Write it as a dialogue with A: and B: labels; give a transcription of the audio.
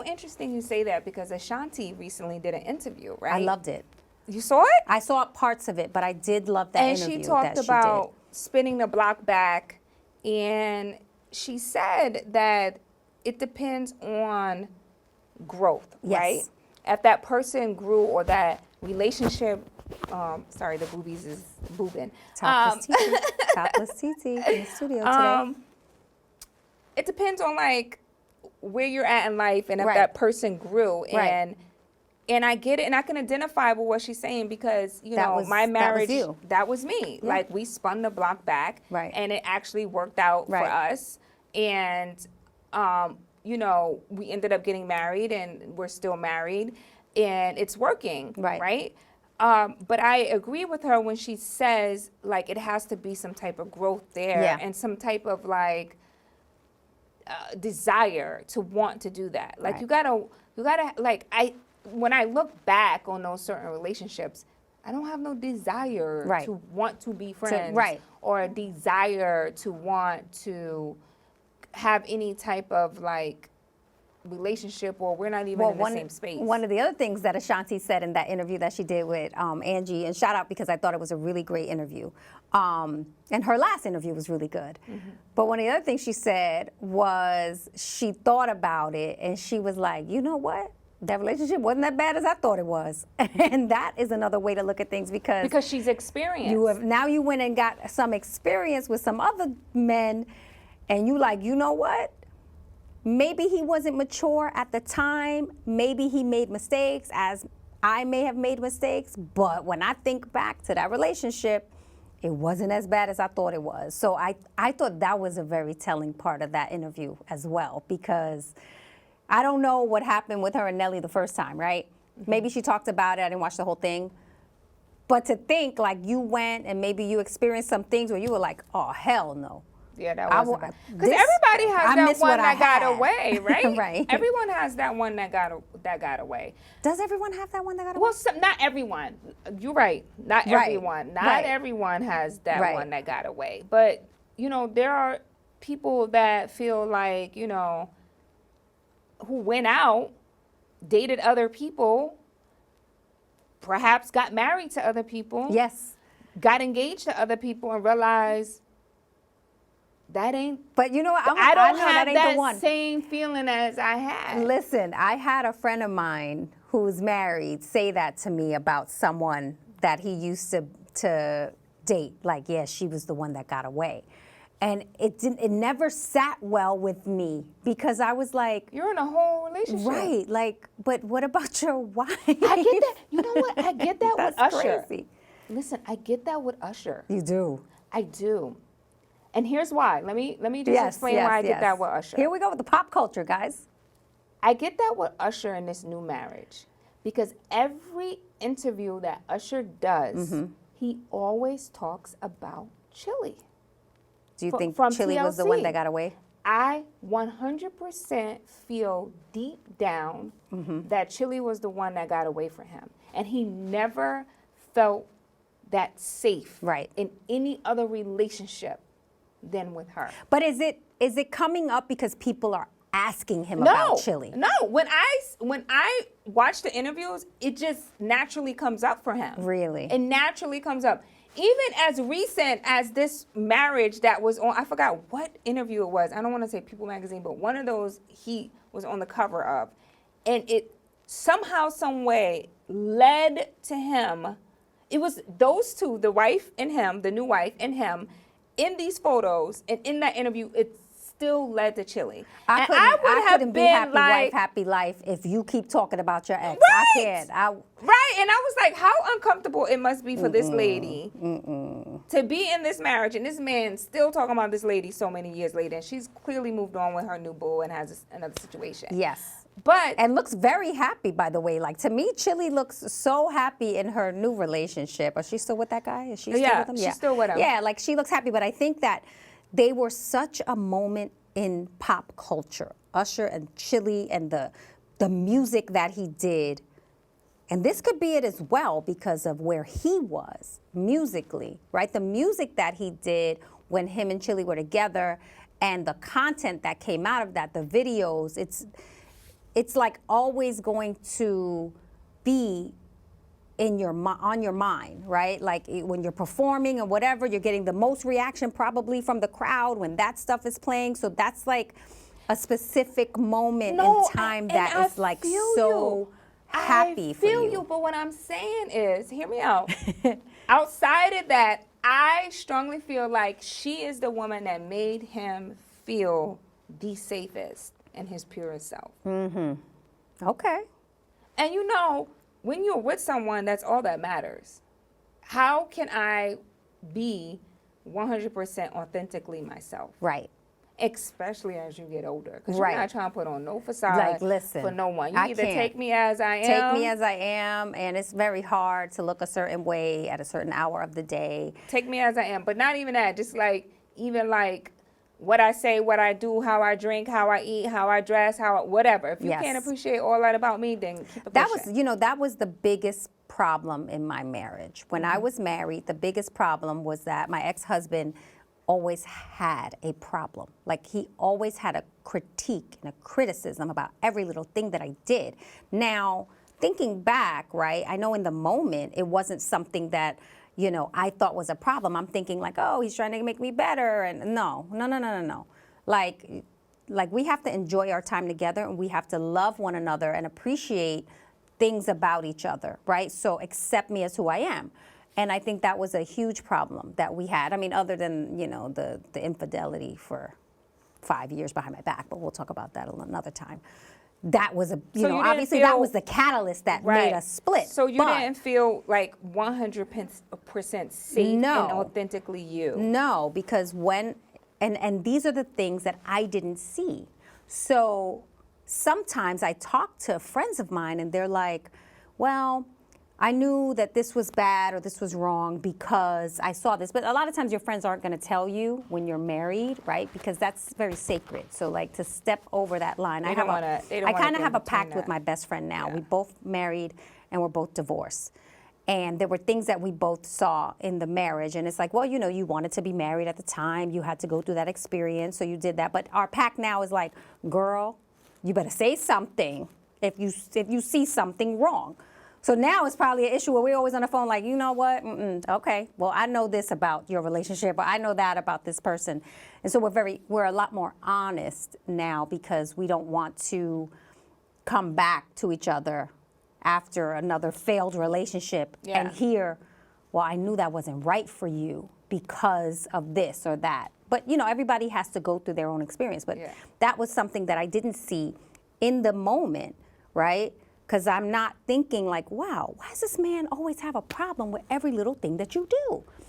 A: interesting you say that because Ashanti recently did an interview, right?
B: I loved it.
A: You saw it?
B: I saw parts of it, but I did love that interview.
A: And she talked
B: that
A: about spinning the block back, and she said that it depends on growth,
B: Yes.
A: right? If that person grew or that relationship, sorry, the boobies is boobing.
B: Topless TT. Topless TT in the studio today.
A: It depends on like where you're at in life and if
B: Right.
A: that person grew.
B: Right.
A: And I get it, and I can identify with what she's saying because, you know, my marriage, that was me.
B: Yeah.
A: Like, we spun the block back,
B: Right.
A: and it actually worked out for us. And, you know, we ended up getting married, and we're still married, and it's working, right? But I agree with her when she says, like, it has to be some type of growth there and some type of, like, desire to want to do that. Like, you gotta, like, when I look back on those certain relationships, I don't have no desire to want to be friends or a desire to want to have any type of like relationship, or we're not even in the same space.
B: One of the other things that Ashanti said in that interview that she did with Angie, and shout out because I thought it was a really great interview. And her last interview was really good. But one of the other things she said was she thought about it and she was like, you know what? That relationship wasn't that bad as I thought it was. And that is another way to look at things because
A: she's experienced.
B: Now you went and got some experience with some other men and you like, you know what? Maybe he wasn't mature at the time. Maybe he made mistakes as I may have made mistakes. But when I think back to that relationship, it wasn't as bad as I thought it was. So I thought that was a very telling part of that interview as well because I don't know what happened with her and Nelly the first time, right? Maybe she talked about it. I didn't watch the whole thing. But to think like you went and maybe you experienced some things where you were like, oh, hell no.
A: Yeah, that wasn't bad. Because everybody has that one that got away, right?
B: Right.
A: Everyone has that one that got away.
B: Does everyone have that one that got away?
A: Well, not everyone. You're right. Not everyone. Not everyone has that one that got away. But, you know, there are people that feel like, you know, who went out, dated other people, perhaps got married to other people.
B: Yes.
A: Got engaged to other people and realized that ain't.
B: But you know what?
A: I don't have
B: that ain't
A: that
B: the one.
A: same feeling as I had.
B: Listen, I had a friend of mine who's married say that to me about someone that he used to date. Like, yeah, she was the one that got away. And it never sat well with me because I was like,
A: you're in a whole relationship.
B: Right. Like, but what about your wife?
A: I get that. You know what? I get that with Usher.
B: Crazy.
A: Listen, I get that with Usher.
B: You do.
A: I do. And here's why. Let me just explain why I get that with Usher.
B: Here we go with the pop culture, guys.
A: I get that with Usher in this new marriage because every interview that Usher does, he always talks about Chili.
B: Do you think Chili was the one that got away?
A: I 100% feel deep down that Chili was the one that got away from him. And he never felt that safe in any other relationship than with her.
B: But is it coming up because people are asking him about Chili?
A: No. When I watch the interviews, it just naturally comes up for him.
B: Really?
A: It naturally comes up. Even as recent as this marriage that was on, I forgot what interview it was. I don't want to say People Magazine, but one of those he was on the cover of. And it somehow, some way led to him. It was those two, the wife and him, the new wife and him, in these photos and in that interview, it still led to Chili.
B: I couldn't be happy wife, happy life if you keep talking about your ex.
A: Right.
B: I can't.
A: Right, and I was like, how uncomfortable it must be for this lady to be in this marriage and this man still talking about this lady so many years later, and she's clearly moved on with her new boo and has another situation.
B: Yes.
A: And
B: looks very happy, by the way. Like, to me, Chili looks so happy in her new relationship. Is she still with that guy? Is she still with him?
A: She's still with him.
B: Yeah, like, she looks happy. But I think that they were such a moment in pop culture. Usher and Chili and the music that he did. And this could be it as well because of where he was musically, right? The music that he did when him and Chili were together and the content that came out of that, the videos, it's like always going to be on your mind, right? Like when you're performing or whatever, you're getting the most reaction probably from the crowd when that stuff is playing. So that's like a specific moment in time that is like so happy for you.
A: I feel you, but what I'm saying is, hear me out. Outside of that, I strongly feel like she is the woman that made him feel the safest and his purest self.
B: Okay.
A: And you know, when you're with someone, that's all that matters. How can I be 100% authentically myself?
B: Right.
A: Especially as you get older. Because
B: Right.
A: you're not trying to put on no facade
B: Like, listen,
A: for no one. You
B: I
A: either
B: can't.
A: take me as I am.
B: Take me as I am, and it's very hard to look a certain way at a certain hour of the day.
A: Take me as I am. But not even that. Just like, even like what I say, what I do, how I drink, how I eat, how I dress, whatever. If you
B: Yes.
A: can't appreciate all that about me, then keep it
B: That
A: pushing.
B: was, that was the biggest problem in my marriage. When I was married, the biggest problem was that my ex-husband always had a problem. Like he always had a critique and a criticism about every little thing that I did. Now, thinking back, right, I know in the moment it wasn't something that, I thought was a problem. I'm thinking like, oh, he's trying to make me better. And no. Like we have to enjoy our time together, and we have to love one another and appreciate things about each other, right? So accept me as who I am. And I think that was a huge problem that we had. I mean, other than, the infidelity for 5 years behind my back, but we'll talk about that another time. That was obviously that was the catalyst that made us split.
A: So you didn't feel like 100% safe and authentically you?
B: No, because and these are the things that I didn't see. So sometimes I talk to friends of mine and they're like, well, I knew that this was bad or this was wrong because I saw this. But a lot of times your friends aren't going to tell you when you're married, right? Because that's very sacred. So like to step over that line. I kind of have a pact with my best friend now. Yeah. We both married and we're both divorced. And there were things that we both saw in the marriage. And it's like, well, you wanted to be married at the time. You had to go through that experience. So you did that. But our pact now is like, girl, you better say something if you see something wrong. So now it's probably an issue where we're always on the phone like, you know what, okay, well, I know this about your relationship, or I know that about this person. And so we're a lot more honest now because we don't want to come back to each other after another failed relationship and hear, well, I knew that wasn't right for you because of this or that. But, everybody has to go through their own experience. But that was something that I didn't see in the moment, right? Because I'm not thinking like, wow, why does this man always have a problem with every little thing that you do?